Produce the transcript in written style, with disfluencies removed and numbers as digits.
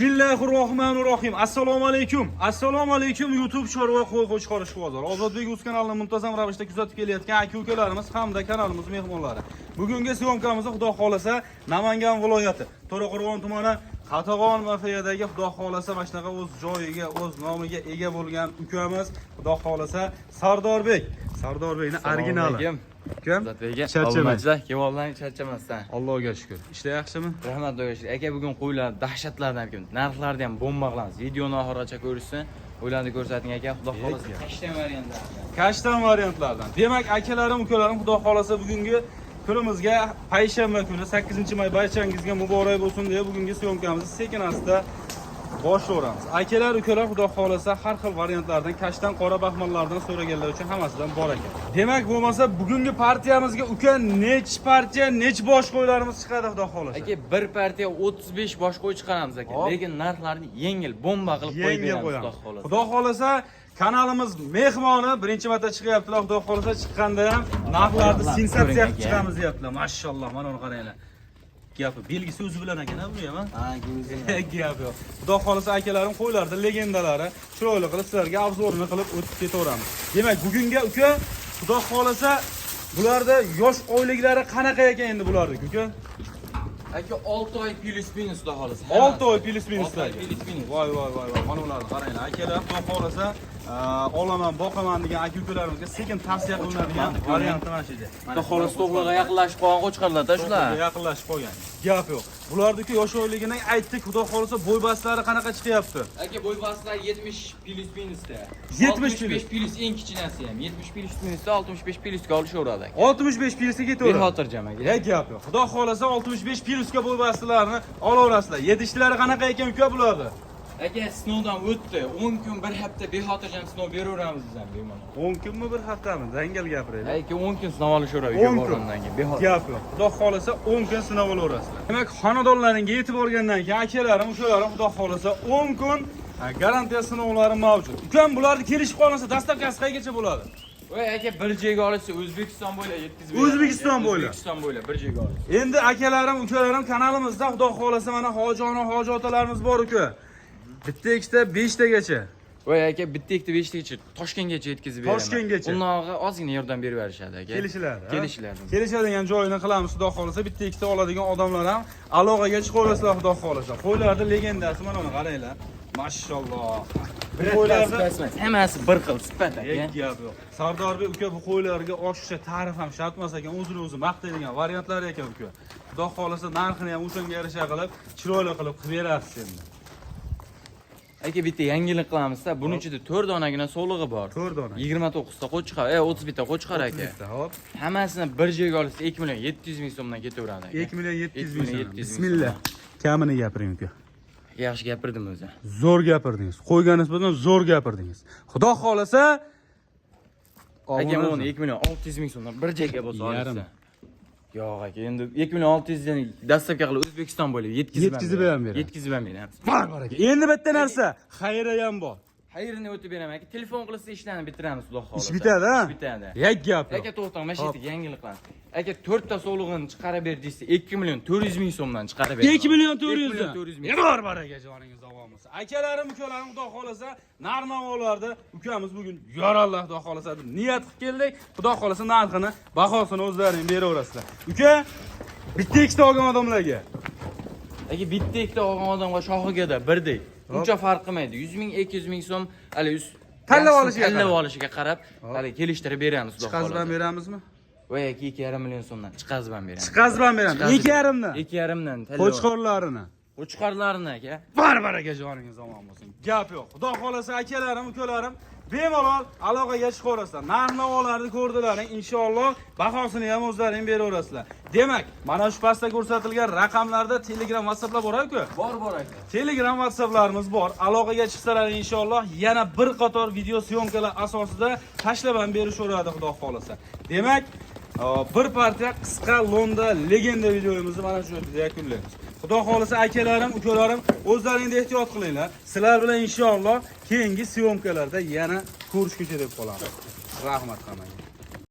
Bismillahirrohmanirrohim. Assalomu alaykum. Assalomu alaykum YouTube chorva qo'y chiqarish bozori. Ozodbek uz kanalini muntazam ravishda kuzatib kelayotgan aka-ukalarimiz hamda kanalimiz mehmonlari. Bugungi syomkamiz Xudo xolasa Namangan viloyati To'raqo'rg'on tumani Qatag'on mafiyadagi Xudo xolasa mana shunaqa o'z joyiga, o'z nomiga ega bo'lgan ukamiz Xudo xolasa Sardorbek. Sardorbekni originali. Kim? Charchamaysiz. Kevoldan charchamasdan. Allohga shukr. Ishlar yaxshimi? Rahmat do'stlar. Aka bugun qo'ylar dahshatlardan kim? Narxlarni ham bomba qilamiz. Videoni oxirigacha ko'rishsin. O'ylarni ko'rsating aka, Xudo xolasa. Kashtan variantlardan. Kashtan variantlardan. Demak, akalarim, ukalarim, Xudo xolasa bugungi kunimizga payshanba kuni 8-may barchangizga muborak bo'lsin deb bugungi syomkamizni sekin-asta boshlaymiz. Akalar, ukalar, Xudo xolasa har xil variantlardan, kashtan, qora baxmallardan so'raganlar uchun hammasidan bor ekan. Demak, bo'lmasa bugungi partiyamizga uka nech partiya, nech bosh qo'ylarimiz chiqadi Xudo xolasa. Aka bir partiya 35 bosh qo'y chiqaramiz aka. Lekin narxlarni yengil, bomba qilib qo'yib beramiz Xudo xolasa. Xudo xolasa kanalimiz mehmoni birinchi marta chiqyaptilar. Xudo xolasa chiqqanda ham narxlarni sensatsiya qilib chiqamiz deyaptilar. Mashalloh, mana uni qaranglar. Gapi belgisi o'zi bilan ekan-a bu ham. Ha, gap yo'q. Xudo xolasa akalarim qo'ylarda legendalari chiroyli qilib sizlarga obzorini qilib o'tib ketaveramiz. Demak, bugungi uka Xudo xolasa bularda yosh oyliklari qanaqa ekan endi bularning uka? Aka 6 oy plus minus Xudo xolasa. 6 oy plus minus. Voy. Mana ularni qaranglar. Akalar Xudo xolasa olaman, boqaman degan aka-ukalarimizga sekin tavsiya qilinadigan varianti mana shu edi. Xudo xolasa to'g'riga yaqinlashib qolgan qo'chqarlarda shular. Yaqinlashib qolgan. Gap yo'q. Bularniki yosh oyligini aytdik, Xudo xolasa bo'ybastlari qanaqa chiqyapti? Aka bo'ybastlar 70 plus minusda. 75 plus eng kichkinasi ham 70 plus minusda 65 plusga olishaveradi aka. 65 plusga ketaveradi. Bexotirjam aka. Gap yo'q. Xudo xolasa 65 plusga bo'ybastlarni olaverasizlar. Yedishtilari qanaqa ekan uka bularni? Aka sinovdan o'tdi. 10 kun bir hafta bexotirjam sinov beraveramiz bizdan bemalol. 10 kunmi bir haftami? Dangal gapiraylik. Aka 10 kun sinov olishaveradi uyga borgandan keyin bexotir. Gap yo'q. Xudo xolasa 10 kun sinov olaverasizlar. Demak, xonadonlaringga yetib borgandan keyin akalarim, ushalarim Xudo xolasa 10 kun garantiya sinovlari mavjud. Ukam bularni kelishib qolmasa dastavkasi qayergacha bo'ladi? Voy aka bir joyga olsa O'zbekiston bo'ylab yetkazib beramiz. O'zbekiston bo'ylab bir joyga olsa. Endi akalarim, ukalarim kanalimizda Xudo xolasa mana hojona, hojotalarimiz bor uka. Bitta ikkita 5 tagacha. Voy aka bitta ikkita 5 tagacha Toshkentgacha yetkazib beraman. Toshkentgacha. Unog'i ozgina yordam berib berishadi aka. Kelishiladi. Kelishadigan joyini qilamiz Xudo xolasa. Bitta ikkita oladigan odamlar ham aloqaga chiqaverasizlar Xudo xolasa. Qo'ylarning legendasi mana uni qaranglar. Mashalloh. Bu qo'ylarni hammasi bir xil sifat aka. Gap yo'q. Sardorbek uka bu qo'ylarga oshiqcha ta'rif ham shart emas ekan, o'zini-o'zi maqtaydigan variantlar ekan uka. Xudo xolasa narxini ham o'shanga yarasha qilib, chiroyli qilib berasiz endi. Aka bitta yangilik qilamiz-da. Buning ichida 4 donagina so'lig'i bor. 4 dona. 29 ta qo'chqar, 30 ta qo'chqar aka. Hop. Hammasini bir joyga olsa 2 million 700 ming so'mdan ketaveradi aka. 2 million 700 ming so'm. Bismillah. Kamini gapiring uka. Yaxshi gapirdim o'zi. Zo'r gapirdingiz. Qo'ygan nisbatan zo'r gapirdingiz. Xudo xolasa aka uni 2 million 600 ming so'mdan bir joyga bo'lsa olsa. Yo'q aka, endi 2 million 600 dan dastavka qilib O'zbekiston bo'ylab yetkazib ham beramiz. Yetkazib ham beramiz. Bor aka. Endi bitta narsa, xayri ham bor. Xayrini o'tib beraman aka. Telefon qilsa ishlarni bitiramiz Xudo xolasa. Ish bitadi, ha? Ish bitadi. Yak gap. Aka to'xtang, mana shu yerda yangiliklar. Aka 4 ta so'lig'ini chiqarib ber desa 2 million 400 ming so'mdan chiqarib ber. 2 million 400 ming. Bor aka, joningiz davom bo'lsin. Akalarim, ukalarim Xudo xolasa narx-navolarda ukamiz bugun yoralloh Xudo xolasa deb niyat qilib keldik. Xudo xolasa narxini, bahosini o'zlaring beraverasizlar. Uka, bitta ikkita olgan odamlarga. Aka bitta ikkita olgan odamga shohigada birdek. Uncha farq qilmaydi. 100 ming, 200 ming so'm hali tanlab olishiga qarab, hali kelishtirib beramiz Xudo xolasa. Chiqazib ham beramizmi? Voy aka 2,5 million so'mdan chiqazib ham beramiz. Chiqazib ham beramiz. 2,5 dan. 2,5 dan. Qo'chqorlarini. Qo'chqorlarini aka. Barbar aka, joningiz omon bo'lsin. Gap yo'q. Xudo xolasa akalarim, ukalarim bemalol aloqaga chiqaverasizlar. Narx-navolarni ko'rdilaring, inshaalloh bahosini ham o'zlaring beraverasizlar. Demak, mana shu pastda ko'rsatilgan raqamlarda Telegram, WhatsApplar bor aka? Bor aka. Telegram, WhatsApplarimiz bor. Aloqaga chiqsalar inshaalloh yana bir qator video syomkalar asosida tashlab ham berishaveradi Xudo xolasa. Demak, bir partiya qisqa Londa legenda videomizni mana shu yerda yakunlaymiz. Xudo xolasa akalarim, ukalarim o'zlaringizni ehtiyot qilinglar. Sizlar bilan inshaalloh keyingi syomkalarda yana ko'rishguncha deb qolamiz. Rahmat hammaga.